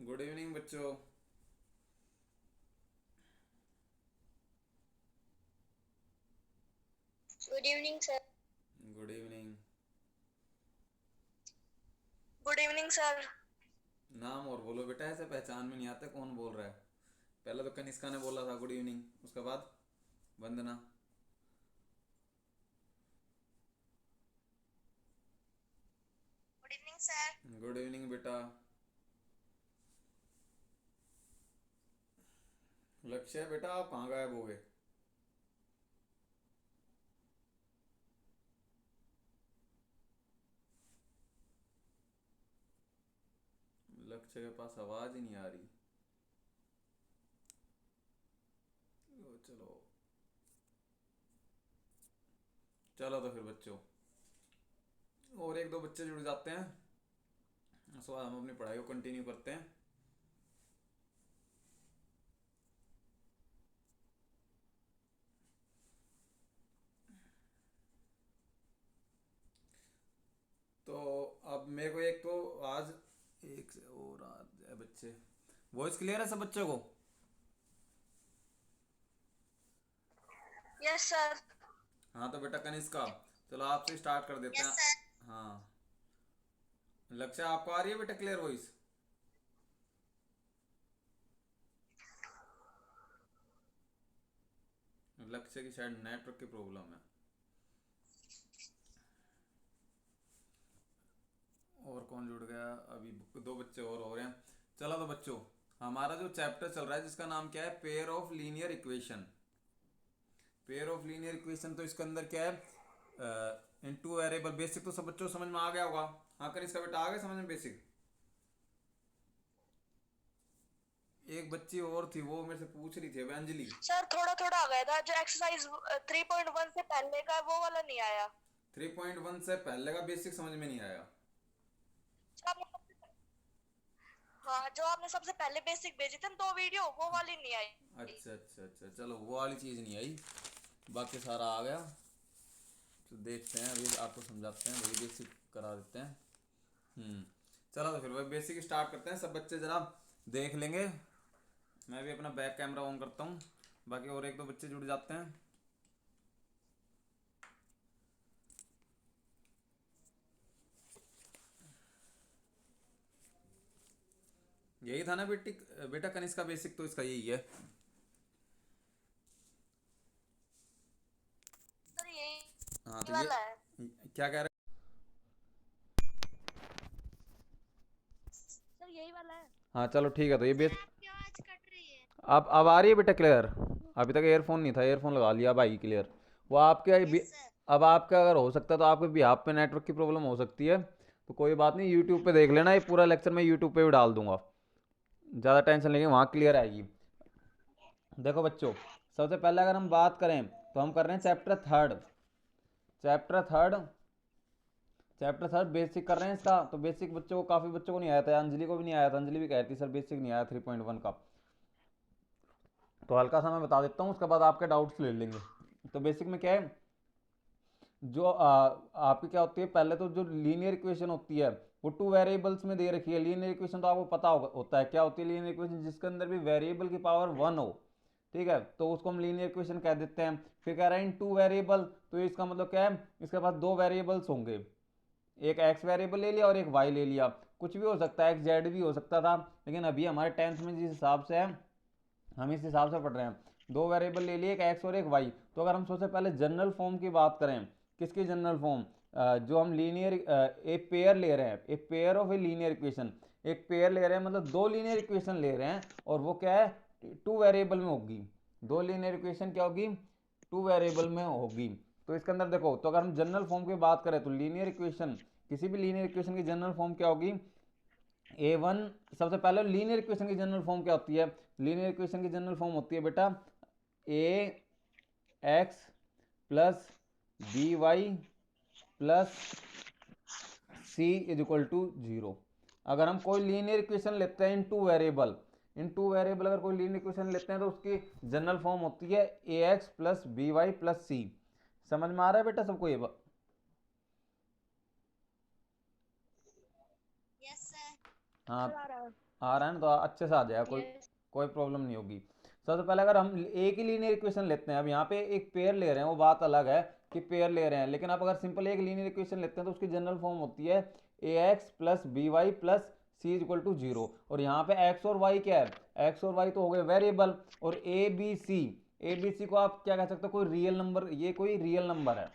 Good evening बच्चों। Good evening sir. Good evening. Good evening sir. नाम और बोलो बेटा, ऐसे पहचान में नहीं आते कौन बोल रहा है। पहले तो कनिष्का ने बोला था गुड इवनिंग, उसके बाद Vandana. Good evening sir. Good evening बेटा। लक्ष्य बेटा, आप कहाँ गायब हो गए? लक्ष्य के पास आवाज ही नहीं आ रही। चलो चलो तो फिर बच्चों, और एक दो बच्चे जुड़ जाते हैं, उसके बाद हम अपनी पढ़ाई को कंटिन्यू करते हैं। तो अब मेरे को एक तो आज एक से और आ जाए बच्चे। वॉइस क्लियर है सब बच्चों को? Yes sir. हाँ तो बेटा कनिष्का, चलो आपसे स्टार्ट कर देते यस हैं। सर। हाँ, लक्ष्य आपको आ रही है बेटा क्लियर वॉइस? लक्ष्य की शायद नेटवर्क की प्रॉब्लम है। और कौन जुड़ गया? अभी दो बच्चे और हो रहे हैं। चलो तो बच्चों, हमारा जो चैप्टर चल रहा है जिसका नाम क्या है, pair of linear equation. Pair of linear equation, तो इसके अंदर क्या है, इन टू वेरिएबल। बेसिक तो सब बच्चों को समझ में आ गया होगा। हाँ कर इसका बेटा आ गया समझ में बेसिक? एक बच्ची और थी, वो मेरे से पूछ रही थी, अभी अंजलि। सर थोड़ा थोड़ा आ गया था, जो एक्सरसाइज 3.1 से पहले का है, वो वाला नहीं आया। 3.1 से पहले का बेसिक समझ में नहीं आया? जो आपने हाँ, जो आपने सबसे पहले बेसिक भेजी थी ना, 2 वीडियो, वो वाली नहीं आई। अच्छा अच्छा अच्छा, चलो वो वाली चीज़ नहीं आई, बाकी सारा आ गया। तो देखते हैं, अभी आपको समझाते हैं, वही बेसिक करा देते हैं। चलो तो फिर वही बेसिक स्टार्ट करते हैं। सब बच्चे ज़रा देख लेंगे। मैं भी अपना बैक कैमरा ऑन करता हूँ, बाकी और एक दो बच्चे जुड़ जाते हैं। यही था ना बेटी, बेटा कनिष्का, बेसिक तो इसका यही है। सर यही हाँ तो ये वाला है। क्या कह रहे सर यही वाला है। हैं? हाँ चलो ठीक है, तो ये सर बेस। आपकी आवाज कट रही है। अब आ रही है बेटा क्लियर? अभी तक एयरफोन नहीं था, एयरफोन लगा लिया, अब आई क्लियर। वो आपके यस सर। अब आपका अगर हो सकता है तो आपके बिहाफ पे नेटवर्क की प्रॉब्लम हो सकती है। तो कोई बात नहीं, यूट्यूब पे देख लेना, ये पूरा लेक्चर मैं यूट्यूब पे भी डाल दूंगा। ज़्यादा टेंशन लेंगे, वहाँ क्लियर आएगी। देखो बच्चों, सबसे पहले अगर हम बात करें तो हम कर रहे हैं chapter third. Chapter third, chapter third basic कर रहे हैं इसका। तो बेसिक बच्चों को, काफ़ी बच्चों को नहीं आया था, अंजलि को भी नहीं आया था। अंजलि भी कह रही थी सर बेसिक नहीं आया 3.1 का। तो हल्का सा मैं बता देता हूँ, उसके बाद आपके डाउट्स ले लेंगे। तो बेसिक में क्या है, जो आपकी क्या होती है, पहले तो जो लीनियर इक्वेशन होती है वो टू वेरिएबल्स में दे रखी है। लीनियर इक्वेशन तो आपको पता होता है क्या होती है। लीनियर इक्वेशन जिसके अंदर भी वेरिएबल की पावर वन हो, ठीक है, तो उसको हम लीनियर इक्वेशन कह देते हैं। फिर कह रहे हैं इन टू वेरिएबल, तो इसका मतलब क्या है, इसके पास दो वेरिएबल्स होंगे, एक एक्स वेरिएबल ले लिया और एक वाई ले लिया। कुछ भी हो सकता है, एक्स जेड भी हो सकता था, लेकिन अभी हमारे टेंथ में जिस हिसाब से है, हम इस हिसाब से पढ़ रहे हैं। दो वेरिएबल ले लिए, एक एक्स और एक वाई। तो अगर हम सबसे पहले जनरल फॉर्म की बात करें, किसकी जनरल फॉर्म, जो हम लीनियर एक पेयर ले रहे हैं, एक pair of a linear equation. एक पेयर ले रहे हैं मतलब दो लीनियर इक्वेशन ले रहे हैं, और वो क्या है, टू वेरिएबल में होगी। दो लीनियर इक्वेशन क्या होगी, टू वेरिएबल में होगी। तो इसके अंदर देखो, तो अगर हम जनरल फॉर्म की बात करें तो लीनियर इक्वेशन, किसी भी लीनियर इक्वेशन की जनरल फॉर्म क्या होगी, ए वन। सबसे पहले लीनियर इक्वेशन की जनरल फॉर्म क्या होती है? लीनियर इक्वेशन की जनरल फॉर्म होती है बेटा a x plus b y plus c is equal to zero. अगर हम कोई लीनियर इक्वेशन लेते हैं in two variable, in two variable अगर कोई लीनियर इक्वेशन लेते हैं तो उसकी जनरल फॉर्म होती है a x plus b y plus c. समझ में आ रहा है बेटा सबको ये यस सर। हाँ, सर आ रहा है। आ रहा है ना, तो अच्छे से आ जाएगा, कोई Yes. कोई प्रॉब्लम नहीं होगी। सबसे पहले अगर हम एक ही लीनियर इक्वेशन लेते हैं, अब यहाँ पे एक पेयर ले रहे हैं वो बात अलग है कि पेयर ले रहे हैं, लेकिन आप अगर सिंपल एक लीनियर इक्वेशन लेते हैं तो उसकी जनरल फॉर्म होती है a x plus b y plus c is equal to zero. और यहाँ पे एक्स और वाई क्या है, एक्स और वाई तो हो गए वेरिएबल, और ए बी सी को आप क्या कह सकते हो, कोई रियल नंबर, ये कोई रियल नंबर है,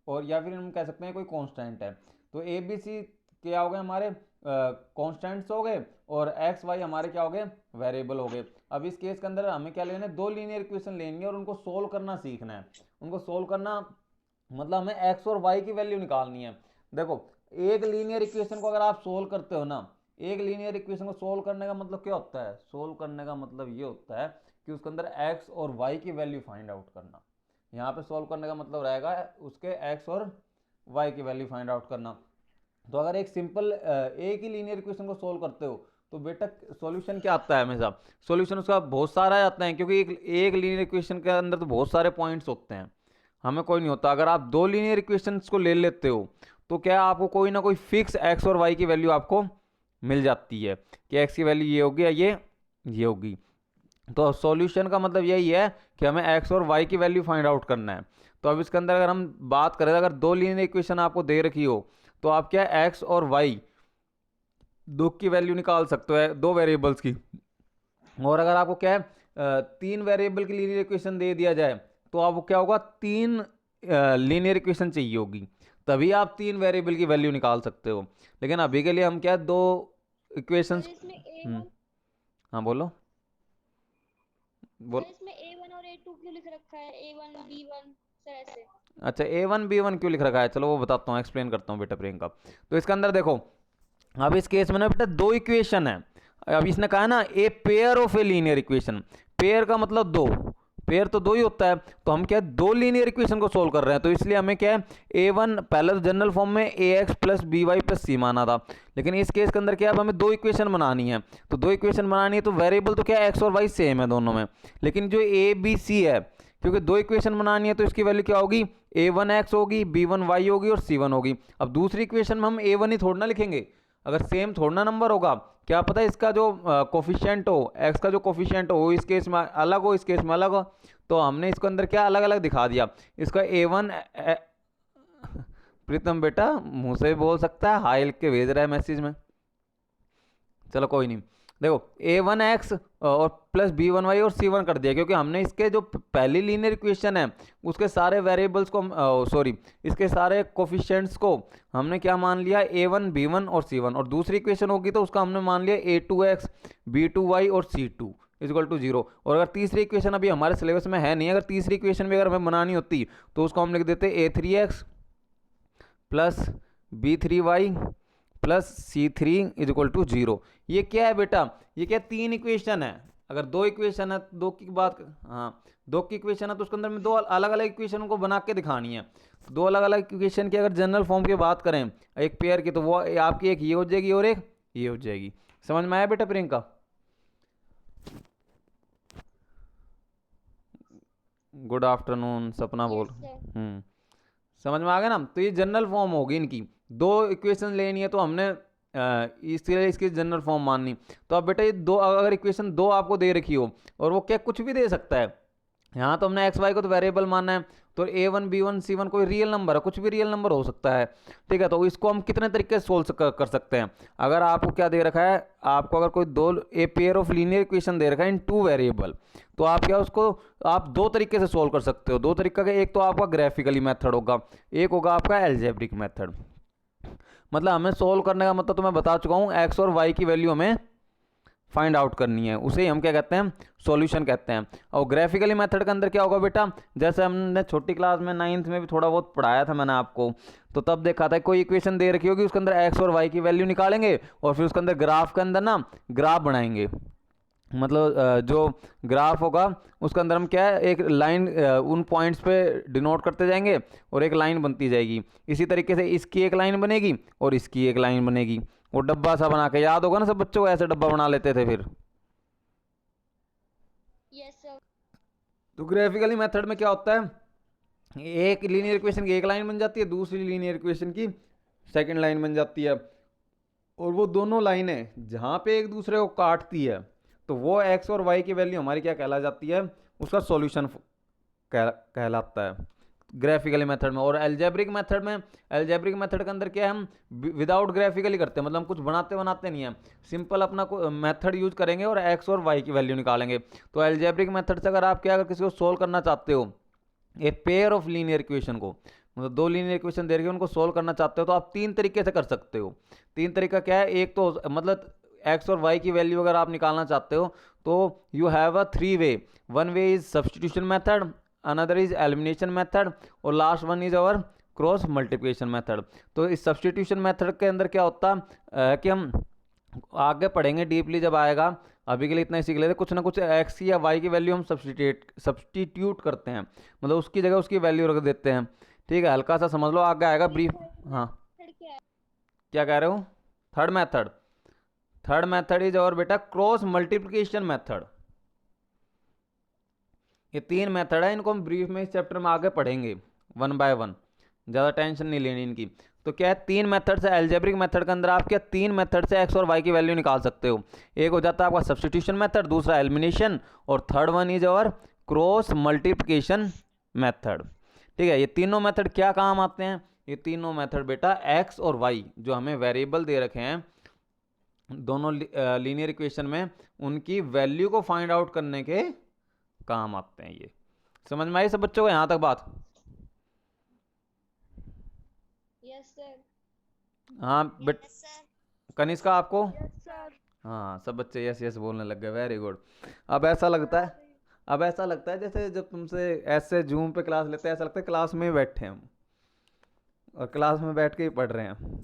और या फिर हम कह सकते हैं कोई कांस्टेंट है। तो ए बी सी क्या हो गए हमारे, कांस्टेंट्स हो गए, और एक्स वाई हमारे क्या हो गए, वेरिएबल हो गए। अब इस केस के अंदर हमें क्या लेना है, दो लीनियर इक्वेशन लेंगे और उनको सोल्व करना सीखना है। उनको सोल्व करना मतलब हमें एक्स और वाई की वैल्यू निकालनी है। देखो, एक लीनियर इक्वेशन को अगर आप सोल्व करते हो ना, एक लीनियर इक्वेशन को सोल्व करने का मतलब क्या होता है, सोल्व करने का मतलब ये होता है कि उसके अंदर एक्स और वाई की वैल्यू फाइंड आउट करना। यहाँ पे सोल्व करने का मतलब रहेगा उसके एक्स और वाई की वैल्यू फाइंड आउट करना। तो अगर एक सिंपल एक ही लीनियर इक्वेशन को सोल्व करते हो तो बेटा सॉल्यूशन क्या आता है, हमेशा सॉल्यूशन उसका बहुत सारा आता है, क्योंकि एक लीनियर इक्वेशन के अंदर तो बहुत सारे पॉइंट्स होते हैं, हमें कोई नहीं होता। अगर आप दो लीनियर इक्वेशंस को ले लेते हो तो क्या आपको कोई ना कोई फिक्स एक्स और वाई की वैल्यू आपको मिल जाती है कि एक्स की वैल्यू ये होगी या ये होगी। तो सॉल्यूशन का मतलब यही है कि हमें एक्स और वाई की वैल्यू फाइंड आउट करना है। तो अब इसके अंदर अगर हम बात करें, अगर दो लीनियर इक्वेशन आपको दे रखी हो तो आप क्या एक्स और वाई दो की वैल्यू निकाल सकते हो, दो वेरिएबल्स की। और अगर आपको क्या है तीन वेरिएबल की लीनियर इक्वेशन दे दिया जाए तो आपको क्या होगा, तीन लीनियर इक्वेशन चाहिए होगी, तभी आप तीन वेरिएबल की वैल्यू निकाल सकते हो। लेकिन अभी के लिए हम क्या दो सर इक्वेशंस। इसमें A1 हाँ बोलो बोल। सर इसमें A1 और A2 क्यों लिख रखा है, A1 B1 सर ऐसे? अच्छा, A1 B1 क्यों लिख रखा है, चलो वो बताता हूँ, एक्सप्लेन करता हूँ बेटा प्रियंका। तो इसके अंदर देखो, अब इस केस में ना बेटा दो इक्वेशन है। अब इसने कहा ना ए pair of a linear equation, pair का मतलब दो, पेयर तो दो ही होता है, तो हम क्या दो लीनियर इक्वेशन को सोल्व कर रहे हैं, तो इसलिए हमें क्या है A1 पहले तो जनरल फॉर्म में a x plus b y plus c माना था, लेकिन इस केस के अंदर क्या है, अब हमें दो इक्वेशन बनानी है। तो दो इक्वेशन बनानी है तो वेरिएबल तो क्या एक्स और वाई सेम है दोनों में, लेकिन जो ए बी सी है, क्योंकि दो इक्वेशन बनानी है तो इसकी वैल्यू क्या होगी, A1x होगी, B1y होगी और C1 होगी। अब दूसरी इक्वेशन में हम A1 ही थोड़ा ना लिखेंगे, अगर सेम थोड़ा ना नंबर होगा, क्या पता इसका जो कोफिशिएंट हो, एक्स का जो कोफिशिएंट हो इस केस में अलग हो, इस केस में अलग हो, तो हमने इसको अंदर क्या अलग अलग दिखा दिया। इसका A1 प्रीतम बेटा मुंह से भी बोल सकता है, हाई लिख के भेज रहा है मैसेज में, चलो कोई नहीं। देखो A1x और प्लस B1y और C1 कर दिया, क्योंकि हमने इसके जो पहली लीनियर इक्वेशन है उसके सारे वेरिएबल्स को, सॉरी इसके सारे कोफिशिएंट्स को हमने क्या मान लिया, A1 B1 और C1, और दूसरी इक्वेशन होगी तो उसका हमने मान लिया A2x B2y और C2 इक्वल टू जीरो। और अगर तीसरी इक्वेशन अभी हमारे सिलेबस में है नहीं, अगर तीसरी इक्वेशन भी अगर हमें बनानी होती तो उसको हम लिख देते A3x plus B3y plus C3 is equal to zero. ये क्या है बेटा, ये क्या तीन इक्वेशन है, अगर दो इक्वेशन है, दो की बात, हाँ दो की इक्वेशन है तो उसके अंदर में दो अलग अलग इक्वेशन को बना के दिखानी है। दो अलग अलग इक्वेशन की अगर जनरल फॉर्म की बात करें एक पेयर की, तो वो आपकी एक ये हो जाएगी और एक ये हो जाएगी। समझ में आया बेटा प्रियंका? गुड आफ्टरनून सपना बोल। Yes, sir. समझ में आ गया ना? तो ये जनरल फॉर्म होगी इनकी, दो इक्वेशन लेनी है तो हमने इसके इसकी जनरल फॉर्म माननी। तो अब बेटा ये दो अगर इक्वेशन दो आपको दे रखी हो और वो क्या कुछ भी दे सकता है, यहाँ तो हमने एक्स वाई को तो वेरिएबल मानना है, तो A1 B1 C1 कोई रियल नंबर है, कुछ भी रियल नंबर हो सकता है, ठीक है। तो इसको हम कितने तरीके से सोल्व कर सकते हैं। अगर आपको क्या दे रखा है, आपको अगर कोई दो a pair of linear equation दे रखा है इन टू वेरिएबल, तो आप क्या उसको आप दो तरीके से सोल्व कर सकते हो। दो तरीका का, एक तो आपका ग्राफिकली मेथड होगा, एक होगा आपका एल्जेब्रिक मेथड। मतलब हमें सोल्व करने का मतलब तो मैं बता चुका हूँ, एक्स और वाई की वैल्यू हमें फाइंड आउट करनी है, उसे ही हम क्या कहते हैं, सॉल्यूशन कहते हैं। और ग्राफिकली मेथड के अंदर क्या होगा बेटा, जैसे हमने छोटी क्लास में 9th में भी थोड़ा बहुत पढ़ाया था मैंने आपको, तो तब देखा था कोई इक्वेशन दे रखी होगी, उसके अंदर एक्स और वाई की वैल्यू निकालेंगे और फिर उसके अंदर ग्राफ के अंदर ना ग्राफ बनाएंगे। मतलब जो ग्राफ होगा उसके अंदर हम क्या है, एक लाइन उन पॉइंट्स पे डिनोट करते जाएंगे और एक लाइन बनती जाएगी। इसी तरीके से इसकी एक लाइन बनेगी और इसकी एक लाइन बनेगी, वो डब्बा सा बना के, याद होगा ना सब बच्चों को, ऐसे डब्बा बना लेते थे फिर। Yes, sir. तो ग्राफिकली मेथड में क्या होता है, एक लीनियर इक्वेशन की एक लाइन बन जाती है, दूसरी लीनियर इक्वेशन की सेकंड लाइन बन जाती है। और वो दोनों लाइनें जहाँ पे एक दूसरे को काटती है तो वो एक्स और वाई की वैल्यू हमारी क्या कहला जाती है, उसका सॉल्यूशन कहलाता है ग्राफिकली मेथड में। और एल्जेब्रिक मेथड में, एल्जेब्रिक मेथड के अंदर क्या है, हम विदाउट ग्राफिकली करते हैं, मतलब हम कुछ बनाते बनाते नहीं है, सिंपल अपना मेथड यूज करेंगे और एक्स और वाई की वैल्यू निकालेंगे। तो एल्जेब्रिक मेथड से अगर आप क्या, अगर किसी को सोल्व करना चाहते हो ए पेयर ऑफ लीनियर इक्वेशन को, मतलब दो लीनियर इक्वेशन दे रही है उनको सोल्व करना चाहते हो तो आप तीन तरीके से कर सकते हो। तीन तरीका क्या है, एक तो मतलब एक्स और वाई की वैल्यू अगर आप निकालना चाहते हो तो you have a three way, one way is substitution method, another is elimination method, और last one is our cross multiplication method. तो इस सब्सटीट्यूशन मेथड के अंदर क्या होता है कि हम आगे पढ़ेंगे डीपली जब आएगा, अभी के लिए इतना ही सीख लेते, कुछ ना कुछ एक्स या वाई की वैल्यू हम सब्सटीट्यूट करते हैं, मतलब उसकी जगह उसकी वैल्यू रख देते हैं। ठीक है, हल्का सा समझ लो, आगे आएगा ब्रीफ। हाँ क्या है? क्या कह रहे हो? Third method, third method is और बेटा क्रॉस मल्टीप्लिकेशन मेथड। ये तीन मेथड है, इनको हम ब्रीफ में इस चैप्टर में आगे पढ़ेंगे वन बाय वन, ज़्यादा टेंशन नहीं लेनी इनकी। तो क्या है, तीन मेथड से, एल्जेब्रिक मेथड के अंदर आप क्या तीन मेथड से एक्स और वाई की वैल्यू निकाल सकते हो। एक हो जाता है आपका सब्सटीट्यूशन मेथड, दूसरा एलिमिनेशन, और थर्ड वन इज और क्रॉस मल्टीप्लिकेशन मेथड। ठीक है, ये तीनों मेथड क्या काम आते हैं, ये तीनों मेथड बेटा एक्स और वाई जो हमें वेरिएबल दे रखे हैं दोनों लीनियर इक्वेशन में, उनकी वैल्यू को फाइंड आउट करने के काम आते हैं। ये समझ में आई सब बच्चों को यहाँ तक बात? Yes sir. हाँ बट यस सर। कनिष्का आपको? Yes sir. हाँ सब बच्चे यस यस बोलने लग गए, वेरी गुड। अब ऐसा लगता है, अब ऐसा लगता है जैसे जब तुमसे ऐसे जूम पे क्लास लेते हैं, ऐसा लगता है क्लास में ही बैठे हैं हम और क्लास में बैठ के ही पढ़ रहे हैं।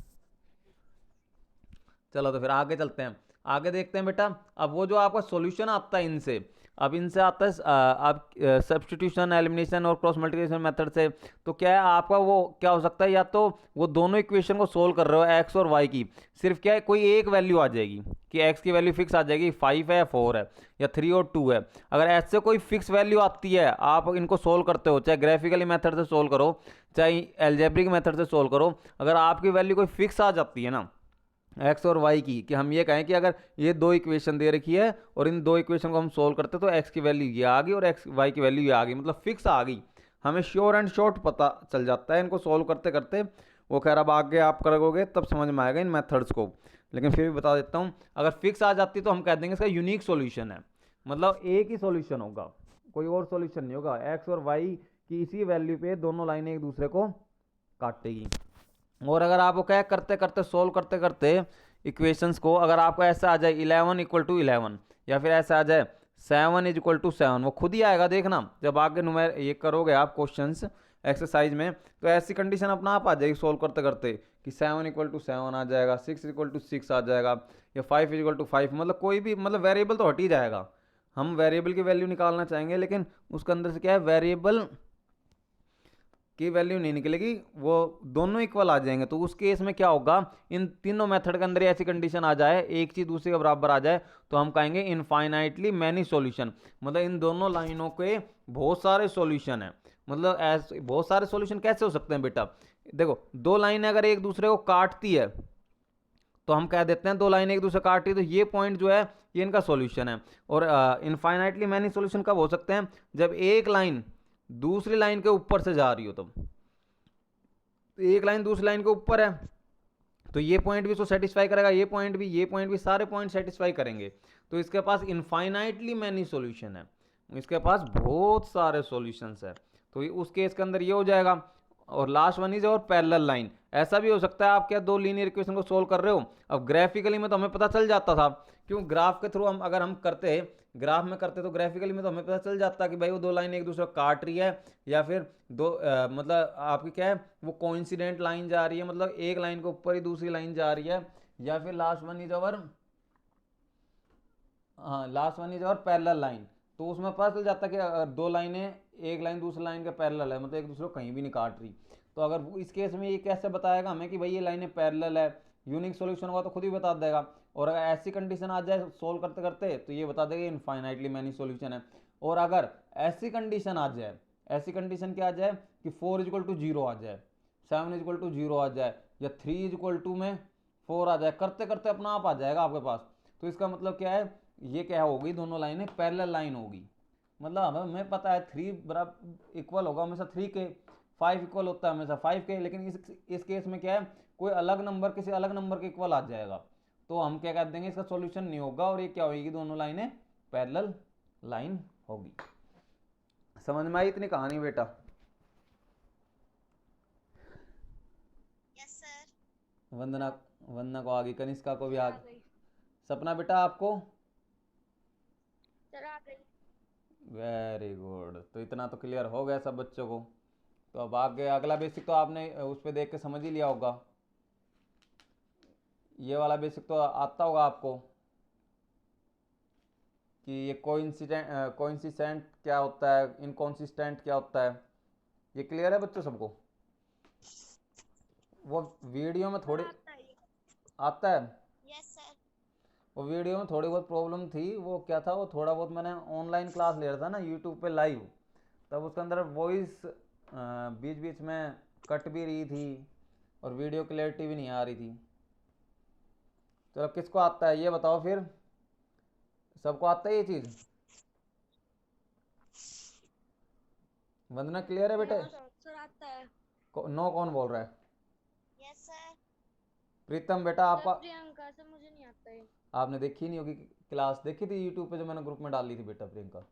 चलो तो फिर आगे चलते हैं, आगे देखते हैं बेटा। अब वो जो आपका सॉल्यूशन आता है इनसे, अब इनसे आता है आप सब्सटीट्यूशन, एलिमिनेशन और क्रॉस मल्टीप्लिकेशन मेथड से, तो क्या है आपका वो क्या हो सकता है, या तो वो दोनों इक्वेशन को सोल्व कर रहे हो एक्स और वाई की, सिर्फ क्या है कोई एक वैल्यू आ जाएगी कि एक्स की वैल्यू फिक्स आ जाएगी, 5 है 4 है या 3 और 2 है। अगर ऐसे कोई फिक्स वैल्यू आती है, आप इनको सोल्व करते हो, चाहे ग्राफिकली मेथड से सोल्व करो चाहे एल्जेब्रिक मेथड से सोल्व करो, अगर आपकी वैल्यू कोई फिक्स आ जाती है ना एक्स और वाई की, कि हम ये कहें कि अगर ये दो इक्वेशन दे रखी है और इन दो इक्वेशन को हम सोल्व करते तो एक्स की वैल्यू ये आ गई और एक्स वाई की वैल्यू ये आ गई, मतलब फिक्स आ गई, हमें श्योर एंड शॉर्ट पता चल जाता है इनको सोल्व करते करते। वो खैर अब आगे आप करोगे तब समझ में आएगा इन मेथड्स को, लेकिन फिर भी बता देता हूँ, अगर फिक्स आ जाती तो हम कह देंगे इसका यूनिक सॉल्यूशन है, मतलब एक ही सॉल्यूशन होगा, कोई और सॉल्यूशन नहीं होगा, एक्स और वाई की इसी वैल्यू पे दोनों लाइनें एक दूसरे को काटेगी। और अगर आपको क्या करते करते सोल्व करते करते इक्वेशंस को, अगर आपको ऐसा आ जाए 11 इक्वल टू 11 या फिर ऐसा आ जाए 7 इज इक्वल टू 7, वो खुद ही आएगा देखना जब आगे नुमेर ये करोगे आप क्वेश्चंस एक्सरसाइज में, तो ऐसी कंडीशन अपना आप आ जाएगी सोल्व करते करते कि 7 इक्वल टू 7 आ जाएगा, 6 इक्वल टू 6 आ जाएगा, या 5 इक्वल टू 5, मतलब कोई भी मतलब वेरिएबल तो हट ही जाएगा। हम वेरिएबल की वैल्यू निकालना चाहेंगे लेकिन उसके अंदर से क्या है वेरिएबल की वैल्यू नहीं निकलेगी, वो दोनों इक्वल आ जाएंगे। तो उस केस में क्या होगा, इन तीनों मेथड के अंदर ऐसी कंडीशन आ जाए एक चीज दूसरे के बराबर आ जाए तो हम कहेंगे इनफाइनाइटली मैनी सॉल्यूशन, मतलब इन दोनों लाइनों के बहुत सारे सॉल्यूशन है। मतलब ऐसे बहुत सारे सॉल्यूशन कैसे हो सकते हैं बेटा, देखो दो लाइनें अगर एक दूसरे को काटती है तो हम कह देते हैं दो लाइनें एक दूसरे काटती है तो ये पॉइंट जो है ये इनका सॉल्यूशन है। और इनफाइनाइटली मैनी सॉल्यूशन कब हो सकते हैं, जब एक लाइन दूसरी लाइन के ऊपर से जा रही हो, तब तो एक लाइन दूसरी लाइन के ऊपर है तो ये पॉइंट भी इसको सेटिस्फाई करेगा, ये पॉइंट भी, ये पॉइंट भी, सारे पॉइंट सेटिस्फाई करेंगे, तो इसके पास इनफाइनाइटली मैनी सॉल्यूशन है, इसके पास बहुत सारे सॉल्यूशंस है। तो उस केस के अंदर ये हो जाएगा। और लास्ट वन इज और पैरेलल लाइन, ऐसा भी हो सकता है आप क्या दो लीनियर इक्वेशन को सोल्व कर रहे हो, अब ग्राफिकली में तो हमें पता चल जाता था, क्यों ग्राफ के थ्रू हम अगर हम करते ग्राफ में करते तो ग्राफिकली में तो हमें पता चल जाता कि भाई वो दो लाइन एक दूसरे को काट रही है, या फिर दो मतलब आपकी क्या है वो कोइंसिडेंट लाइन जा रही है, मतलब एक लाइन के ऊपर ही दूसरी लाइन जा रही है, या फिर लास्ट वन इज अवर, हाँ last one is our parallel line, तो उसमें पता चल जाता कि अगर दो लाइनें एक लाइन दूसरी लाइन के पैरेलल है, मतलब एक दूसरे को कहीं भी नहीं काट रही, तो अगर इस केस में ये कैसे बताएगा हमें कि भाई ये लाइनें पैरेलल है, यूनिक सॉल्यूशन होगा तो खुद ही बता देगा। और अगर ऐसी कंडीशन आ जाए सोल्व करते करते तो ये बता देगा इनफाइनाइटली मैनी सॉल्यूशन है। और अगर ऐसी कंडीशन आ जाए, ऐसी कंडीशन क्या आ जाए कि 4 इज इक्वल टू 0 आ जाए, 7 इज इक्वल टू 0 आ जाए, या 3 इज इक्वल टू में 4 आ जाए, करते करते अपना आप आ जाएगा आपके पास। तो इसका मतलब क्या है, ये क्या होगी, दोनों लाइनें पैरेलल लाइन होगी। मतलब हमें पता है 3 बराबर इक्वल होगा हमेशा 3 के, 5 इक्वल होता है हमेशा 5 के, लेकिन इस केस में क्या है, कोई अलग नंबर किसी अलग नंबर के इक्वल आ जाएगा, तो हम क्या कर देंगे, इसका सॉल्यूशन नहीं होगा और ये क्या होगी, दोनों लाइनें पैरेलल लाइन होगी। समझ में आई इतनी कहानी बेटा? Yes sir. वंदना, वंदना को आ गई, कनिष्का को भी सर आ आ गई। गई। सपना बेटा आपको? सर आ गई। वेरी गुड, तो इतना तो क्लियर हो गया सब बच्चों को। तो अब आगे अगला बेसिक तो आपने उस पर देख के समझ ही लिया होगा, ये वाला बेसिक तो आता होगा आपको कि ये कोइंसिडेंट क्या होता है, इनकॉन्सिस्टेंट क्या होता है, ये क्लियर है बच्चों सबको? वो वीडियो में थोड़ी आता है। आता है, यस सर। वो वीडियो में थोड़ी बहुत प्रॉब्लम थी, वो क्या था, वो थोड़ा बहुत मैंने ऑनलाइन क्लास ले रहा था ना यूट्यूब पे लाइव, तब उसके अंदर वॉइस बीच बीच में कट भी रही थी और वीडियो क्लैरिटी भी नहीं आ रही थी। चलो किसको आता है ये बताओ फिर, सबको आता है ये चीज़? वंदना क्लियर है बेटे? हाँ सर, सर आता है। नो कौन बोल रहा है? Yes sir. प्रीतम बेटा सर आपका, प्रियंका, सर मुझे नहीं आता है। आपने देखी नहीं होगी क्लास, देखी थी यूट्यूब पे जो मैंने ग्रुप में डाली थी बेटा प्रियंका?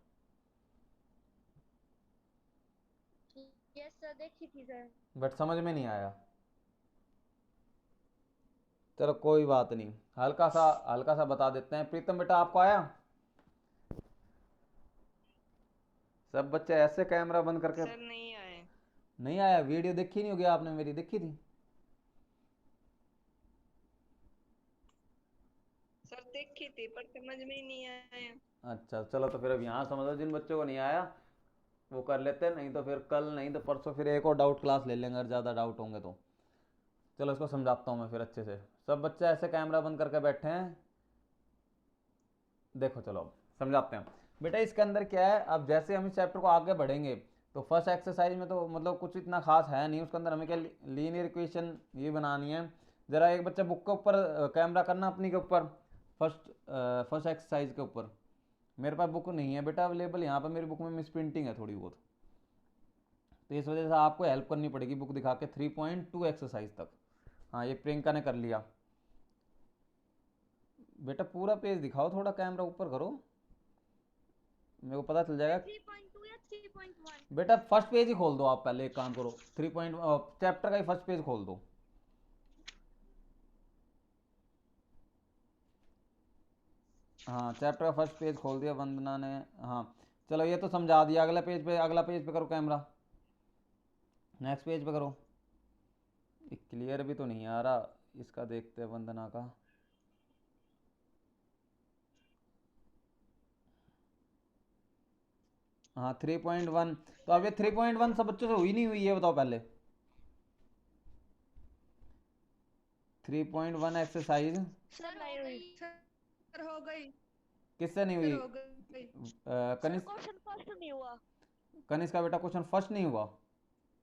यस सर, देखी थी सर। बट समझ में नहीं आया। चलो कोई बात नहीं, हल्का सा बता देते हैं। प्रीतम बेटा आपको आया? सब बच्चे ऐसे कैमरा बंद करके, सर नहीं आए। नहीं आया? वीडियो देखी नहीं होगी आपने, मेरी देखी थी? सर देखी थी पर समझ में ही नहीं आया। अच्छा चलो, तो फिर अब यहाँ समझो, जिन बच्चों को नहीं आया वो कर लेते हैं, नहीं तो फिर कल, नहीं तो परसों फिर एक और डाउट क्लास ले लेंगे अगर ज़्यादा डाउट होंगे तो। चलो इसको समझाता हूँ मैं फिर अच्छे से। सब बच्चे ऐसे कैमरा बंद करके बैठे हैं, देखो चलो अब समझाते हैं बेटा। इसके अंदर क्या है, अब जैसे हम इस चैप्टर को आगे बढ़ेंगे तो फर्स्ट एक्सरसाइज में तो मतलब कुछ इतना खास है नहीं, उसके अंदर हमें क्या लीनियर इक्वेशन ये बनानी है। ज़रा एक बच्चा बुक के ऊपर कैमरा करना, अपनी के ऊपर, फर्स्ट एक्सरसाइज के ऊपर। मेरे पास बुक नहीं है बेटा अवेलेबल, यहाँ पर मेरी बुक में मिस प्रिंटिंग है थोड़ी बहुत, तो इस वजह से आपको हेल्प करनी पड़ेगी बुक दिखा के 3.2 एक्सरसाइज तक। हाँ ये प्रियंका ने कर लिया। बेटा पूरा पेज दिखाओ, थोड़ा कैमरा ऊपर करो, मेरे को पता चल जाएगा। 3.2 या 3.1? बेटा फर्स्ट पेज ही खोल दो आप, पहले एक काम करो, 3 चैप्टर का ही फर्स्ट पेज खोल दो। हाँ चैप्टर का फर्स्ट पेज खोल दिया वंदना ने। हाँ चलो ये तो समझा दिया, अगला पेज पे करो कैमरा, नेक्स्ट पेज पे करो। ये क्लियर भी तो नहीं आ रहा, इसका देखते हैं वंदना का। हाँ 3.1, तो अब ये 3.1 सब बच्चों से हुई नहीं हुई, ये बताओ पहले। 3.1 एक्सरसाइज सर नहीं हो हुई। गई। सर हो गई। किससे नहीं सर हुई? हो गई। सर कनिष्क, क्वेश्चन फर्स्ट नहीं हुआ। कनिष्क का बेटा क्वेश्चन फर्स्ट नहीं हुआ?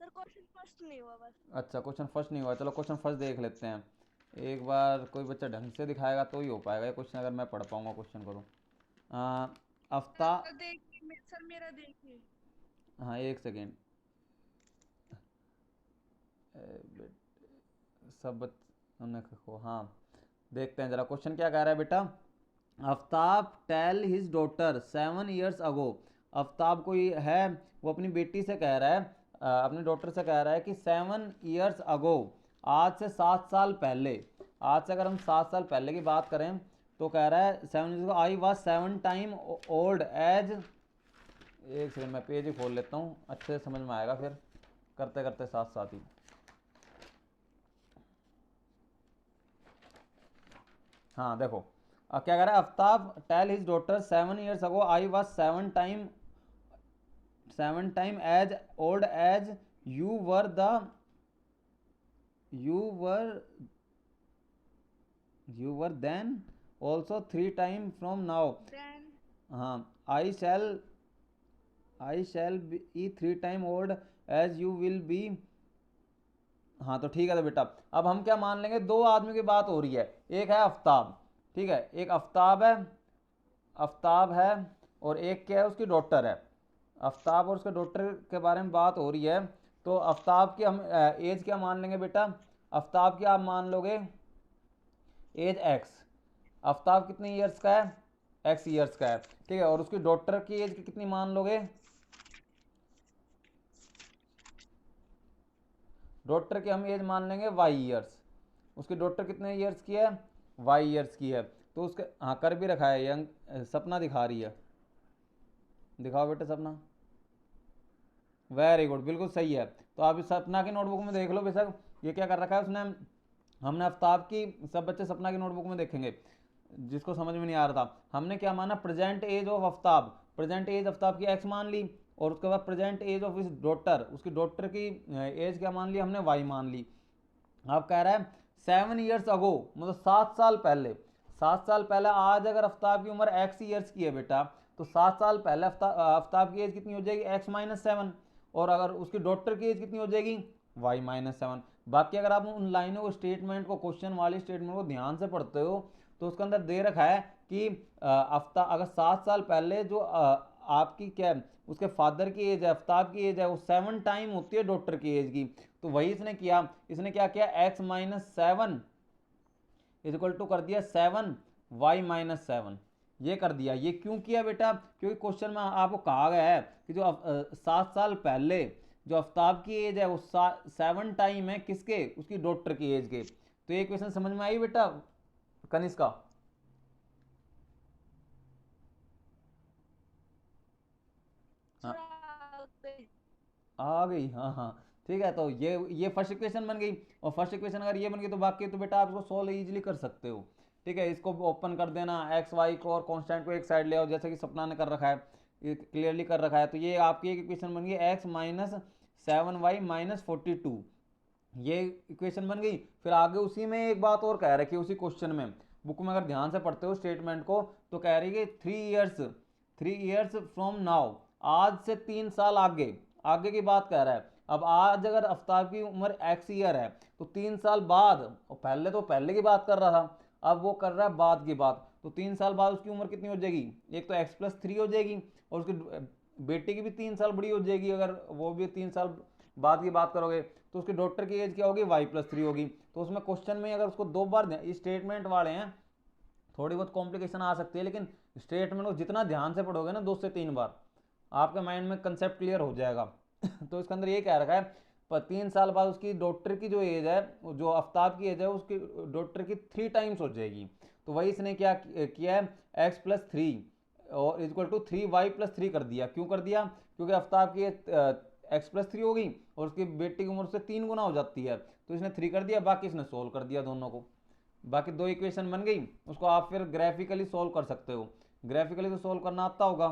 सर क्वेश्चन फर्स्ट नहीं हुआ बस। अच्छा क्वेश्चन फर्स्ट नहीं हुआ, चलो क्वेश्चन फर्स्ट देख लेते हैं एक बार। कोई बच्चा ढंग से दिखाएगा तो ही हो पाएगा ये क्वेश्चन, अगर मैं पढ़ पाऊंगा क्वेश्चन को तो। हफ्ता, सर देखिए सर मेरा देखिए। हाँ एक सेकेंड, सब बच्चों को, हाँ देखते हैं जरा क्वेश्चन क्या कह रहा है बेटा। Aftab tell his daughter 7 years ago, Aftab कोई है, वो अपनी बेटी से कह रहा है, अपनी डॉटर से कह रहा है कि 7 years अगो, आज से 7 साल पहले, आज से अगर हम 7 साल पहले की बात करें तो कह रहा है 7 years ago I was 7 times old age, एक सेकंड मैं पेज ही खोल लेता हूँ, अच्छे से समझ में आएगा फिर करते करते साथ साथ ही। हाँ देखो, अब क्या कह रहा है, Aftab tell his daughter 7 years ago I was 7 time as old as you were the you were you were then also 3 time from now. Then हाँ I shall be 3 time old as you will be हाँ तो ठीक है तो बेटा अब हम क्या मान लेंगे, दो आदमी की बात हो रही है, एक है आफ्ताब, ठीक है, एक आफ्ताब है, आफ्ताब है, और एक क्या है, उसकी डॉटर है। आफ्ताब और उसके डॉटर के बारे में बात हो रही है, तो आफ्ताब की हम एज क्या मान लेंगे बेटा, आफ्ताब की आप मान लोगे एज एक्स। आफ्ताब कितने ईयर्स का है, एक्स ईयर्स का है, ठीक है, और उसकी डॉटर की एज कितनी मान लोगे, डॉटर की हम एज मान लेंगे वाई ईयर्स। उसकी डॉटर कितने ईयर्स की है, वाई ईयर्स की है। तो उसके हाँ कर भी रखा है यंग, सपना दिखा रही है, दिखाओ बेटा सपना, वेरी गुड, बिल्कुल सही है। तो आप इस सपना की नोटबुक में देख लो बेशक, ये क्या कर रखा है उसने, हमने आफ्ताब की, सब बच्चे सपना की नोटबुक में देखेंगे जिसको समझ में नहीं आ रहा था, हमने क्या माना, present age of Aftab, present age Aftab की एक्स मान ली, और उसके बाद present age of his daughter, उसकी डॉटर की एज क्या मान ली हमने, वाई मान ली। अब कह रहा है 7 ईयर्स अगो, मतलब 7 साल पहले, 7 साल पहले आज अगर आफ्ताब की उम्र एक्स ईयर्स की है बेटा, तो 7 साल पहले आफ्ताब की एज कितनी हो जाएगी, x-7, और अगर उसकी डॉटर की एज कितनी हो जाएगी, y-7। बाकी अगर आप उन लाइनों को, स्टेटमेंट को, क्वेश्चन वाली स्टेटमेंट को ध्यान से पढ़ते हो तो उसके अंदर दे रखा है कि आफ्ताब अगर 7 साल पहले जो आपकी क्या है, उसके फादर की एज है, आफ्ताब की एज है, वो 7 टाइम होती है डॉटर की एज की। तो वही इसने किया, इसने क्या किया, x-7 इज इक्वल टू कर दिया 7y-7, ये कर दिया। ये क्यों किया बेटा, क्योंकि क्वेश्चन में आपको कहा गया है कि जो 7 साल पहले जो आफ्ताब की एज है वो 7 टाइम है किसके, उसकी डॉटर की एज के। तो ये क्वेश्चन समझ में आई बेटा कनिष्का, हाँ आ गई, हाँ हाँ ठीक है। तो ये फर्स्ट इक्वेशन बन गई, और फर्स्ट इक्वेशन अगर ये बन गई तो बाकी तो बेटा आप इसको सॉल्व इजीली कर सकते हो, ठीक है। इसको ओपन कर देना, एक्स वाई को और कांस्टेंट को एक साइड ले आओ, जैसे कि सपना ने कर रखा है, ये क्लियरली कर रखा है। तो ये आपकी एक इक्वेशन बन गई x-7y-42, ये इक्वेशन बन गई। फिर आगे उसी में एक बात और कह रखी है, उसी क्वेश्चन में, बुक में अगर ध्यान से पढ़ते हो स्टेटमेंट को, तो कह रही है 3 ईयर्स फ्रॉम नाउ, आज से 3 साल आगे, आगे की बात कह रहा है। अब आज अगर आफ्ताब की उम्र एक्स ईयर है, तो 3 साल बाद, और पहले तो पहले की बात कर रहा था, अब वो कर रहा है बाद की बात, तो 3 साल बाद उसकी उम्र कितनी हो जाएगी, एक तो x+3 हो जाएगी, और उसकी बेटी की भी 3 साल बड़ी हो जाएगी, अगर वो भी 3 साल बाद की बात करोगे, तो उसकी डॉक्टर की एज क्या होगी, y+3 होगी। तो उसमें क्वेश्चन में अगर उसको दो बार, स्टेटमेंट वाले हैं, थोड़ी बहुत कॉम्प्लिकेशन आ सकती है, लेकिन स्टेटमेंट को जितना ध्यान से पढ़ोगे ना 2 से 3 बार, आपके माइंड में कंसेप्ट क्लियर हो जाएगा। तो इसके अंदर ये कह रखा है, पर 3 साल बाद उसकी डॉक्टर की जो एज है, जो आफ्ताब की एज है, उसकी डॉक्टर की 3 टाइम्स हो जाएगी। तो वही इसने क्या किया है, x+3 और इक्वल टू 3y+3 कर दिया। क्यों कर दिया, क्योंकि आफ्ताब की x+3 होगी, और उसकी बेटी की उम्र से 3 गुना हो जाती है, तो इसने 3 कर दिया, बाकी इसने सोल्व कर दिया दोनों को। बाकी दो इक्वेशन बन गई, उसको आप फिर ग्राफिकली सोल्व कर सकते हो। ग्राफिकली तो सोल्व करना आता होगा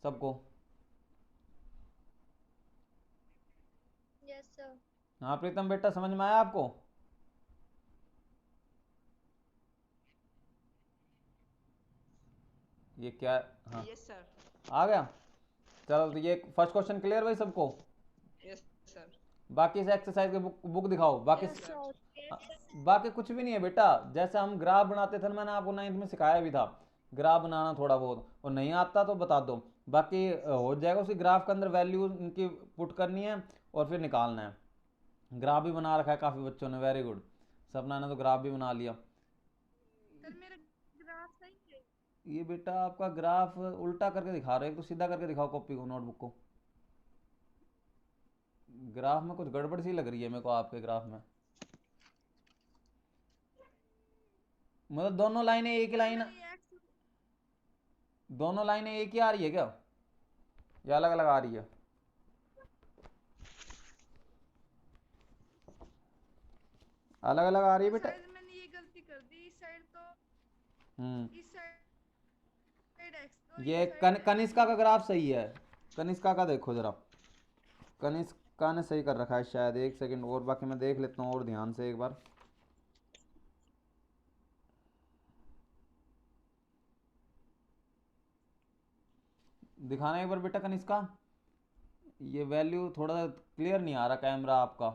सबको, यस सर। हाँ प्रीतम बेटा समझ में आया आपको, ये क्या, हाँ यस सर। आ गया। चलो तो ये फर्स्ट क्वेश्चन क्लियर भाई सबको। Yes sir. बाकी इस एक्सरसाइज के बुक दिखाओ बाकी। Yes sir. हाँ, बाकी कुछ भी नहीं है बेटा, जैसे हम ग्राफ बनाते थे ना, मैंने आपको 9th में सिखाया भी था ग्राफ बनाना थोड़ा बहुत, और नहीं आता तो बता दो, बाकी हो जाएगा। उसी ग्राफ के अंदर वैल्यू इनकी पुट करनी है और फिर निकालना है। ग्राफ भी बना रखा है काफ़ी बच्चों ने, वेरी गुड, सपना ने तो ग्राफ भी बना लिया। सर मेरा ग्राफ सही है। ये बेटा आपका ग्राफ उल्टा करके दिखा रहे हो, एक तो सीधा करके दिखाओ कॉपी को, नोटबुक को। ग्राफ में कुछ गड़बड़ सी लग रही है मेरे को आपके ग्राफ में, मतलब दोनों लाइनें एक ही सर लाइन, मेरी एक्स दोनों लाइनें एक ही आ रही है क्या, या अलग अलग आ रही है। अलग अलग आ रही है बेटा। शायद मैंने ये गलती कर दी, इस साइड तो हम्म इस साइड एक्स तो ये इस साइड कनिष्का का ग्राफ सही है, कनिष्का का देखो जरा, कनिष्का ने सही कर रखा है शायद, एक सेकंड और, बाकी मैं देख लेता हूँ और ध्यान से एक बार। दिखाना एक बार बेटा कनिष्का, ये वैल्यू थोड़ा क्लियर नहीं आ रहा कैमरा आपका,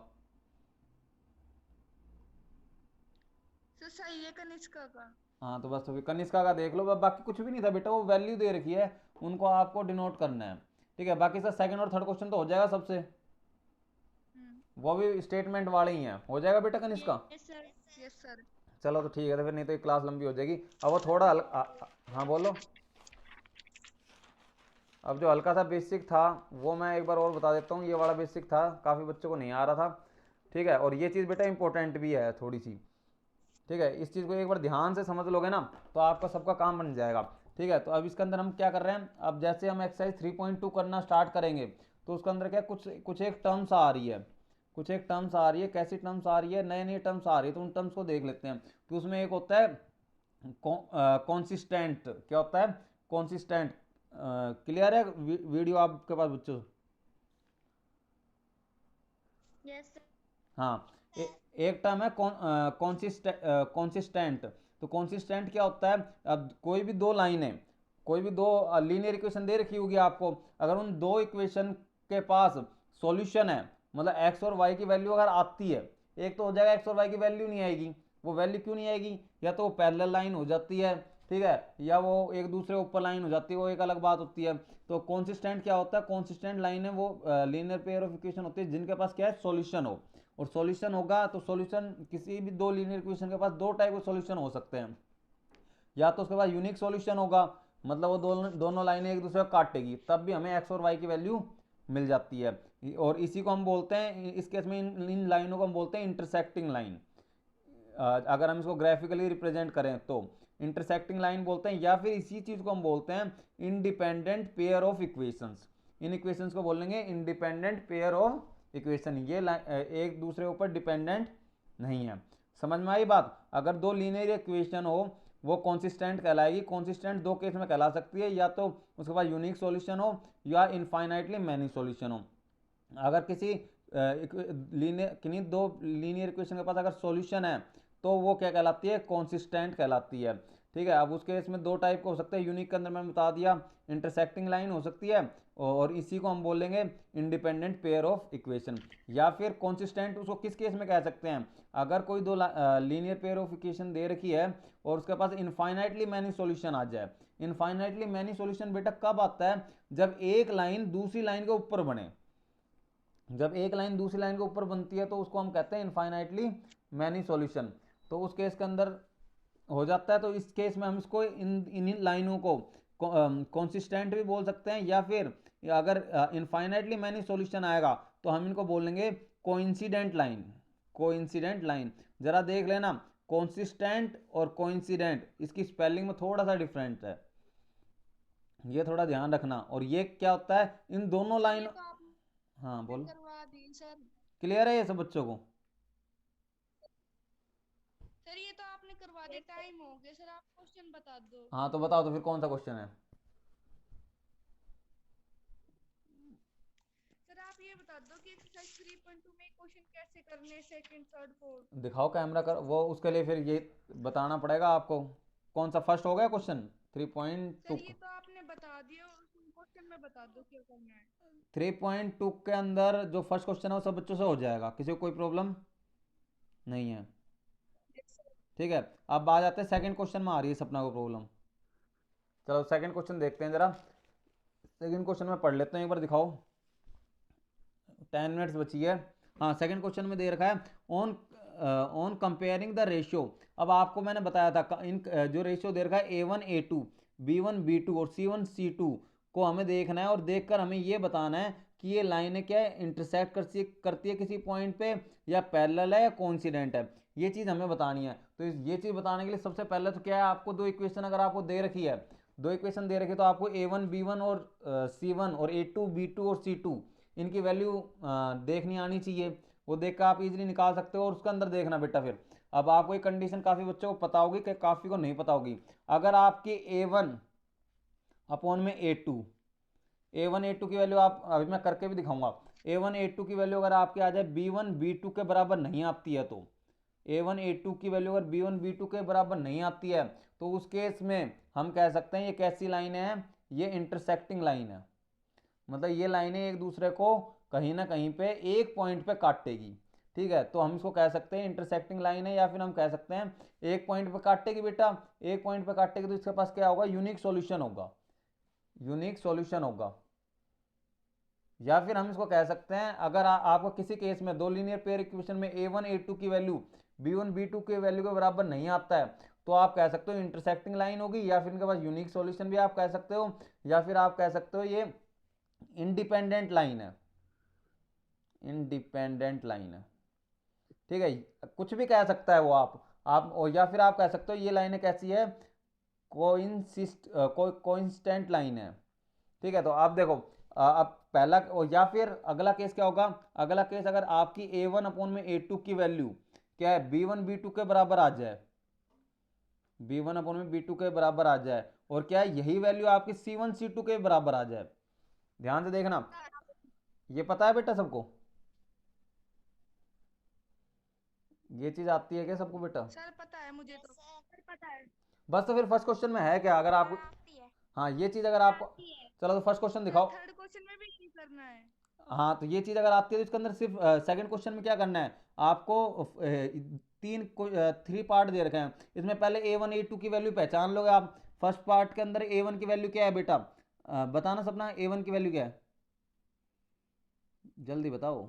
सही है कनिष्का का। हाँ तो बस अभी कनिष्का का देख लो, बाकी कुछ भी नहीं था बेटा, वो वैल्यू दे रखी है, उनको आपको डिनोट करना है। ठीक है, बाकी सर सेकंड और थर्ड क्वेश्चन तो हो जाएगा सबसे, वो भी स्टेटमेंट वाले ही हैं, हो जाएगा बेटा Kanishka. Yes sir. Yes sir. चलो तो ठीक है, तो फिर नहीं तो क्लास लंबी हो जाएगी। अब वो थोड़ा हाँ बोलो। अब जो हल्का सा बेसिक था वो मैं एक बार और बता देता हूँ, ये वाला बेसिक था, काफ़ी बच्चों को नहीं आ रहा था। ठीक है, और ये चीज़ बेटा इंपॉर्टेंट भी है थोड़ी सी। ठीक है, इस चीज़ को एक बार ध्यान से समझ लोगे ना तो आपका सबका काम बन जाएगा। ठीक है, तो अब इसके अंदर हम क्या कर रहे हैं, अब जैसे हम एक्सरसाइज 3.2 करना स्टार्ट करेंगे तो उसके अंदर क्या कुछ कुछ एक टर्म्स आ रही है, कुछ एक टर्म्स आ रही है। कैसी टर्म्स आ रही है, नए नए टर्म्स आ रही है, तो उन टर्म्स को देख लेते हैं। तो उसमें एक होता है कॉन्सिस्टेंट, क्या होता है कॉन्सिस्टेंट। क्लियर है वीडियो आपके पास बच्चों? Yes sir. हाँ, एक टर्म है कॉन्सिस्टेंट। तो कॉन्सिस्टेंट क्या होता है, अब कोई भी दो लाइनें, कोई भी दो लीनियर इक्वेशन दे रखी होगी आपको, अगर उन दो इक्वेशन के पास सॉल्यूशन है, मतलब एक्स और वाई की वैल्यू अगर आती है, एक तो हो जाएगा एक्स और वाई की वैल्यू नहीं आएगी। वो वैल्यू क्यों नहीं आएगी, या तो वो पैरेलल लाइन हो जाती है, ठीक है, या वो एक दूसरे ऊपर लाइन हो जाती है, वो एक अलग बात होती है। तो कॉन्सिस्टेंट क्या होता है, कॉन्सिस्टेंट लाइन है वो लीनियर पेयर ऑफ इक्वेशन होती है जिनके पास क्या है, सॉल्यूशन हो। और सॉल्यूशन होगा तो सॉल्यूशन किसी भी दो लीनियर इक्वेशन के पास दो टाइप के सॉल्यूशन हो सकते हैं, या तो उसके पास यूनिक सॉल्यूशन होगा, मतलब वो दोनों लाइनें एक दूसरे को काटेगी, तब भी हमें एक्स और वाई की वैल्यू मिल जाती है। और इसी को हम बोलते हैं, इस केस में इन लाइनों को हम बोलते हैं इंटरसेक्टिंग लाइन। अगर हम इसको ग्राफिकली रिप्रेजेंट करें तो इंटरसेक्टिंग लाइन बोलते हैं, या फिर इसी चीज को हम बोलते हैं independent pair of equations. In equations को बोलेंगे इंडिपेंडेंट पेयर ऑफ इक्वेशन, ये एक दूसरे ऊपर डिपेंडेंट नहीं है। समझ में आई बात? अगर दो लीनियर इक्वेशन हो वो कॉन्सिस्टेंट कहलाएगी। कॉन्सिस्टेंट दो केस में कहला सकती है, या तो उसके पास यूनिक सॉल्यूशन हो या इनफाइनाइटली मैनी सॉल्यूशन हो। अगर किसी लीनियर किन्हीं दो लीनियर इक्वेशन के पास अगर सॉल्यूशन है तो वो क्या कहलाती है, कॉन्सिस्टेंट कहलाती है। ठीक है, अब उसके इसमें दो टाइप के हो सकते हैं, यूनिक के अंदर मैंने बता दिया इंटरसेक्टिंग लाइन हो सकती है, और इसी को हम बोलेंगे इंडिपेंडेंट पेयर ऑफ इक्वेशन। या फिर कॉन्सिस्टेंट उसको किस केस में कह सकते हैं, अगर कोई दो लीनियर पेयर ऑफ इक्वेशन दे रखी है और उसके पास इनफाइनाइटली मैनी सॉल्यूशन आ जाए। इनफाइनाइटली मैनी सॉल्यूशन बेटा कब आता है, जब एक लाइन दूसरी लाइन के ऊपर बने। जब एक लाइन दूसरी लाइन के ऊपर बनती है तो उसको हम कहते हैं इनफाइनाइटली मैनी सॉल्यूशन। तो उस केस के अंदर हो जाता है, तो इस केस में हम इसको इन लाइनों को कॉन्सिस्टेंट भी बोल सकते हैं, या फिर अगर इनफाइनाइटली मैनी सॉल्यूशन आएगा तो हम इनको बोलेंगे कोइंसिडेंट लाइन। कोइंसिडेंट लाइन जरा देख लेना, कॉन्सिस्टेंट और कोइंसिडेंट इसकी स्पेलिंग में थोड़ा सा डिफरेंट है, ये थोड़ा ध्यान रखना। और ये क्या होता है, इन दोनों सर लाइन। ये तो आपने हाँ बोलो, करवा दी सर। क्लियर है ये सब बच्चों को? सर ये तो आपने करवा दी, टाइम हो गया सर, आप क्वेश्चन बता दो। हाँ तो बताओ तो फिर कौन सा क्वेश्चन है? सर आप ये बता दो कि एक्सरसाइज 3.2 में क्वेश्चन कैसे करने, सेकंड थर्ड फोर्थ। दिखाओ कैमरा कर, वो उसके लिए फिर ये बताना पड़ेगा आपको। कौन सा फर्स्ट हो गया क्वेश्चन 3.2? सर ये तो आपने बता दिया, क्वेश्चन में बता दो क्या करना है। 3.2 के अंदर जो फर्स्ट क्वेश्चन है वो सब बच्चों से हो जाएगा, किसी को कोई प्रॉब्लम नहीं है। ठीक है, अब आ जाते हैं सेकंड क्वेश्चन में, आ रही है सपना को प्रॉब्लम। चलो सेकंड क्वेश्चन देखते हैं जरा। सेकंड क्वेश्चन में पढ़ लेते हैं एक बार, दिखाओ 10 मिनट्स बची है। हाँ, सेकंड क्वेश्चन में दे रखा है on on comparing the ratio. अब आपको मैंने बताया था इन जो रेशियो दे रखा है A1 A2 B1 B2 और C1 C2 को हमें देखना है, और देखकर हमें ये बताना है कि ये लाइनें क्या है, इंटरसेक्ट करती है किसी पॉइंट पे, या पैरेलल है या कोइंसिडेंट है, ये चीज़ हमें बतानी है। तो ये चीज़ बताने के लिए सबसे पहले तो क्या है, आपको दो इक्वेशन अगर आपको दे रखी है, दो इक्वेशन दे रखी है, तो आपको A1 B1 और C1 और A2 B2 और C2 इनकी वैल्यू देखनी आनी चाहिए। वो देख कर आप इजीली निकाल सकते हो, और उसके अंदर देखना बेटा फिर। अब आपको एक कंडीशन काफ़ी बच्चों को पता होगी कि काफ़ी को नहीं पता होगी। अगर आपकी A1 में A1 A2 की वैल्यू, आप अभी मैं करके भी दिखाऊंगा, A1 A2 की वैल्यू अगर आपके आ जाए B1 B2 के बराबर नहीं आती है, तो A1 A2 की वैल्यू अगर B1 B2 के बराबर नहीं आती है, तो उस केस में हम कह सकते हैं ये कैसी लाइन है, ये इंटरसेक्टिंग लाइन है। मतलब ये लाइनें एक दूसरे को कहीं ना कहीं पे एक पॉइंट पे काटेगी। ठीक है, तो हम इसको कह सकते हैं इंटरसेक्टिंग लाइन है, या फिर हम कह सकते हैं एक पॉइंट पे काटेगी बेटा, एक पॉइंट पे काटेगी तो इसके पास क्या होगा, यूनिक सॉल्यूशन होगा, यूनिक सॉल्यूशन होगा। या फिर हम इसको कह सकते हैं अगर आपको किसी केस में दो लीनियर पेयर इक्वेशन में a1 a2 की वैल्यू b1 b2 के वैल्यू के बराबर नहीं आता है, तो आप कह सकते हो इंटरसेक्टिंग लाइन होगी, या फिर इनके पास यूनिक सॉल्यूशन भी आप कह सकते हो, या फिर आप कह सकते हो ये इंडिपेंडेंट लाइन है, इंडिपेंडेंट लाइन है। ठीक है, कुछ भी कह सकता है वो आप या फिर आप कह सकते हो ये लाइन कैसी है, कोइंसिस्टेंट लाइन है। ठीक है, तो आप देखो अब पहला या फिर अगला केस क्या होगा, अगला केस अगर आपकी a1 अपॉन में a2 की वैल्यू क्या है, b1 b2 के बराबर आ जाए, b1 अपॉन में b2 के बराबर आ जाए, और क्या है यही वैल्यू आपकी c1 c2 के बराबर आ जाए। ध्यान से देखना, ये पता है बेटा सबको, ये चीज आती है क्या सबको बेटा? सर पता है मुझे तो। सर पता है। बस तो फिर फर्स्ट क्वेश्चन में है क्या, अगर आप, आती है। हाँ ये चीज अगर आपको, आती है। चलो तो फर्स्ट क्वेश्चन सर दिखाओ। थर्ड क्वेश्चन में भी यही करना है। हाँ तो ये चीज अगर आती है तो इसके अंदर सिर्फ सेकंड क्वेश्चन में क्या करना है आपको, थ्री पार्ट दे रखे हैं, इसमें पहले a1 a2 की वैल्यू पहचान लोगे आप। फर्स्ट पार्ट के अंदर a1 की वैल्यू क्या है बेटा, बताना सपना, a1 की वैल्यू क्या है, जल्दी बताओ।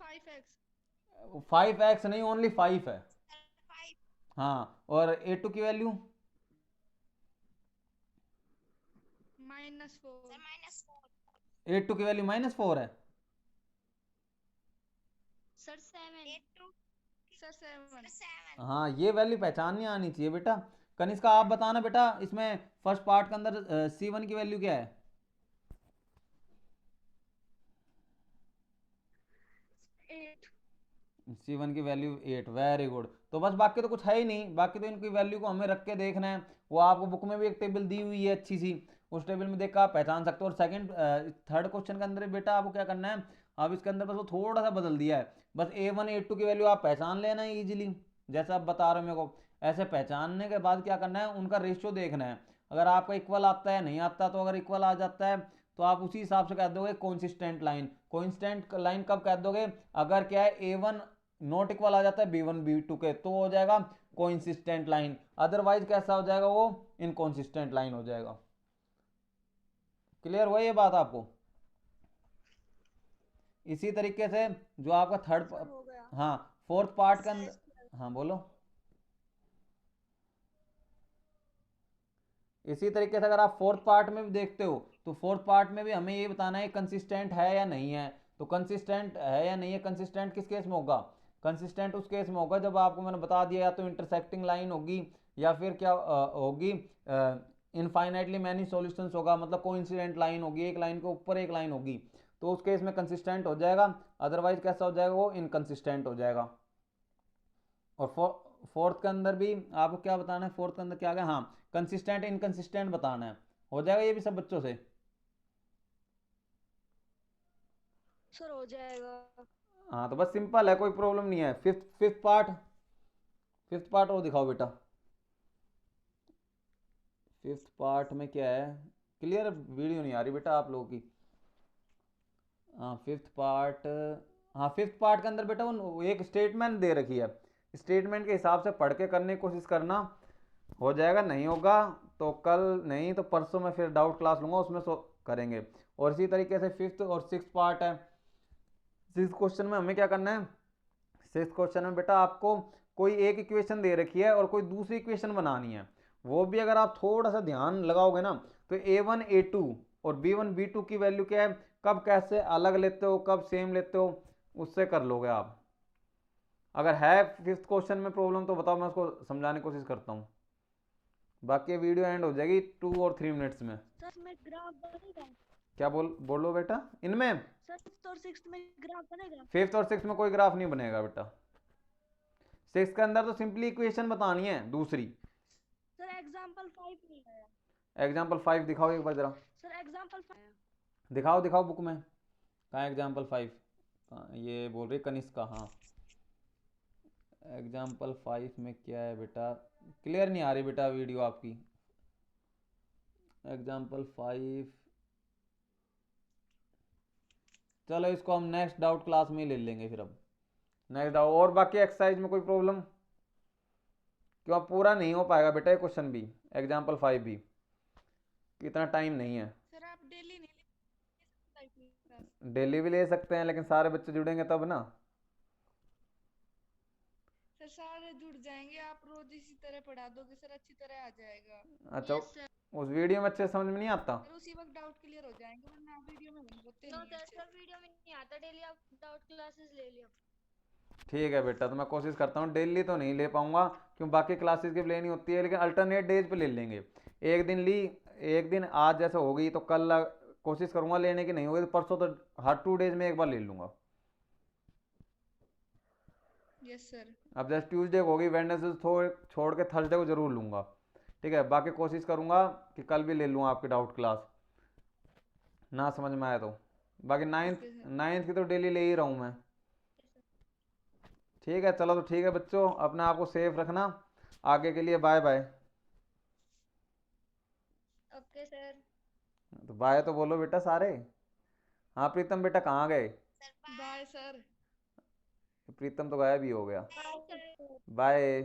5x 5x नहीं, ओनली 5 है। फाइव। हाँ, और a2 की वैल्यू -4 सर -4। a2 की वैल्यू -4 है। सर 7। 8 सर 7 7। हाँ ये वैल्यू पहचाननी आनी चाहिए बेटा। कनिष्का आप बताना बेटा, इसमें फर्स्ट पार्ट के अंदर c1 की वैल्यू क्या है? 8 c1 की वैल्यू 8, वेरी गुड। तो बस बाकी तो कुछ है ही नहीं, बाकी तो इनकी वैल्यू को हमें रख के देखना है, वो आपको बुक में भी एक टेबल दी हुई है अच्छी सी, उस टेबल में देख कर आप पहचान सकते हो। और सेकंड थर्ड क्वेश्चन के अंदर बेटा आपको क्या करना है, आप इसके अंदर बस वो थोड़ा सा बदल दिया है, बस a1 a2 की वैल्यू आप पहचान लेना है इजीली, जैसे आप बता रहे हो मेरे को। ऐसे पहचानने के बाद क्या करना है, उनका रेशियो देखना है, अगर आपका इक्वल आता है नहीं आता, तो अगर इक्वल आ जाता है तो आप उसी हिसाब से कह दोगे कॉन्सिस्टेंट लाइन। कॉन्सिस्टेंट लाइन कब कह दोगे, अगर क्या है a1 नॉट इक्वल आ जाता है b1 b2 के, तो हो जाएगा कोइंसिस्टेंट लाइन, अदरवाइज कैसा हो जाएगा, वो इनकॉन्सिस्टेंट लाइन हो जाएगा। क्लियर हुआ ये बात आपको? इसी तरीके से जो आपका थर्ड, सर हो गया। हाँ फोर्थ पार्ट का सर हाँ बोलो। इसी तरीके से अगर आप फोर्थ पार्ट में भी देखते हो, तो फोर्थ पार्ट में भी हमें ये बताना है कंसिस्टेंट है या नहीं है। तो कंसिस्टेंट है या नहीं है, कंसिस्टेंट किस केस में होगा, कंसिस्टेंट उस केस में होगा जब आपको मैंने बता दिया, या तो इंटरसेक्टिंग लाइन होगी, या फिर क्या होगी, इनफाइनाइटली मैनी सॉल्यूशंस होगा, मतलब कोइंसिडेंट लाइन होगी, एक लाइन के ऊपर एक लाइन होगी, तो उस केस में कंसिस्टेंट हो जाएगा, अदरवाइज कैसा हो जाएगा, वो इनकंसिस्टेंट हो जाएगा। और फोर्थ के अंदर भी आपको क्या बताना है, फोर्थ के अंदर क्या गया, हाँ कंसिस्टेंट इनकंसिस्टेंट बताना है। हो जाएगा ये भी सब बच्चों से? सर हो जाएगा। हाँ तो बस सिंपल है, कोई प्रॉब्लम नहीं है। फिफ्थ पार्ट और दिखाओ बेटा। फिफ्थ पार्ट में क्या है, क्लियर वीडियो नहीं आ रही बेटा आप लोगों की। हाँ फिफ्थ पार्ट, हाँ फिफ्थ पार्ट के अंदर बेटा वो एक स्टेटमेंट दे रखी है, स्टेटमेंट के हिसाब से पढ़ के करने की कोशिश करना। हो जाएगा, नहीं होगा तो कल, नहीं तो परसों में फिर डाउट क्लास लूंगा, उसमें करेंगे। और इसी तरीके से फिफ्थ और सिक्स पार्ट है। सिक्स क्वेश्चन में हमें क्या करना है, सिक्स क्वेश्चन में बेटा आपको कोई एक इक्वेशन दे रखी है और कोई दूसरी इक्वेशन बनानी है, वो भी अगर आप थोड़ा सा ध्यान लगाओगे ना, तो a1 a2 और b1 b2 की वैल्यू क्या है, कब कैसे अलग लेते हो कब सेम लेते हो, उससे कर लोगे आप। अगर है फिफ्थ क्वेश्चन में प्रॉब्लम तो बताओ, मैं उसको समझाने की कोशिश करता हूँ। बाकी वीडियो एंड हो जाएगी 2 और 3 मिनट्स में। सर इसमें ग्राफ बनेगा? क्या बोलो बेटा इनमें? सर फिफ्थ और सिक्स्थ में ग्राफ बनेगा? फिफ्थ और सिक्स में कोई ग्राफ नहीं बनेगा बेटा, सिक्स के अंदर तो सिंपली इक्वेशन बतानी है दूसरी। सर एग्जाम्पल 5 नहीं आया। एग्जाम्पल 5 दिखाओ एक बार जरा, सर एग्जाम्पल 5 दिखाओ बुक में, कहाँ एग्जाम्पल 5, ये बोल रही कनिष्का, हाँ एग्जाम्पल 5 में क्या है बेटा, क्लियर नहीं आ रही बेटा वीडियो आपकी। एग्जाम्पल 5 चलो इसको हम नेक्स्ट डाउट क्लास में ही ले लेंगे फिर। अब नेक्स्ट डाउट, और बाकी एक्सरसाइज में कोई प्रॉब्लम? क्यों अब पूरा नहीं हो पाएगा बेटा ये क्वेश्चन भी, एग्जाम्पल 5 भी, इतना टाइम नहीं है। सर आप डेली नहीं ले सकते क्लास। डेली भी ले सकते हैं लेकिन सारे बच्चे जुड़ेंगे तब ना। सर सारे जुड़ जाएंगे, आप रोज इसी तरह पढ़ा दोगे सर, अच्छी तरह आ जाएगा। अच्छा, यस सर। उस वीडियो में अच्छे से समझ में नहीं आता? सर उसी वक्त डाउट क्लियर हो जाएंगे, वरना आप वीडियो में होते नो नहीं सर, अच्छे सर से। वीडियो में नहीं आता, डेली आप डाउट क्लासेस ले लियो। ठीक है बेटा, तो मैं कोशिश करता हूँ। डेली तो नहीं ले पाऊंगा क्यों, बाकी क्लासेस की लेनी होती है, लेकिन अल्टरनेट डेज पे ले लेंगे। एक दिन ली, एक दिन आज जैसे हो गई तो कल कोशिश करूंगा लेने की, नहीं होगी तो परसों तो हर 2 डेज में एक बार ले लूंगा। Yes sir. अब जैसे ट्यूसडे को होगी, वेडनेसडे छोड़ के थर्सडे को जरूर लूंगा। ठीक है, बाकी कोशिश करूंगा कि कल भी ले लूँ आपकी डाउट क्लास, ना समझ में आया तो। बाकी नाइन्थ ओके सर। नाइन्थ की तो डेली ले ही रहा हूँ मैं। ठीक है, चलो तो ठीक है बच्चों, अपने आप को सेफ रखना, आगे के लिए बाय बाय। Okay sir. तो बाय तो बोलो बेटा सारे। हाँ प्रीतम बेटा कहाँ गए? Bye sir. प्रीतम तो गायब ही हो गया। Bye sir. बाय।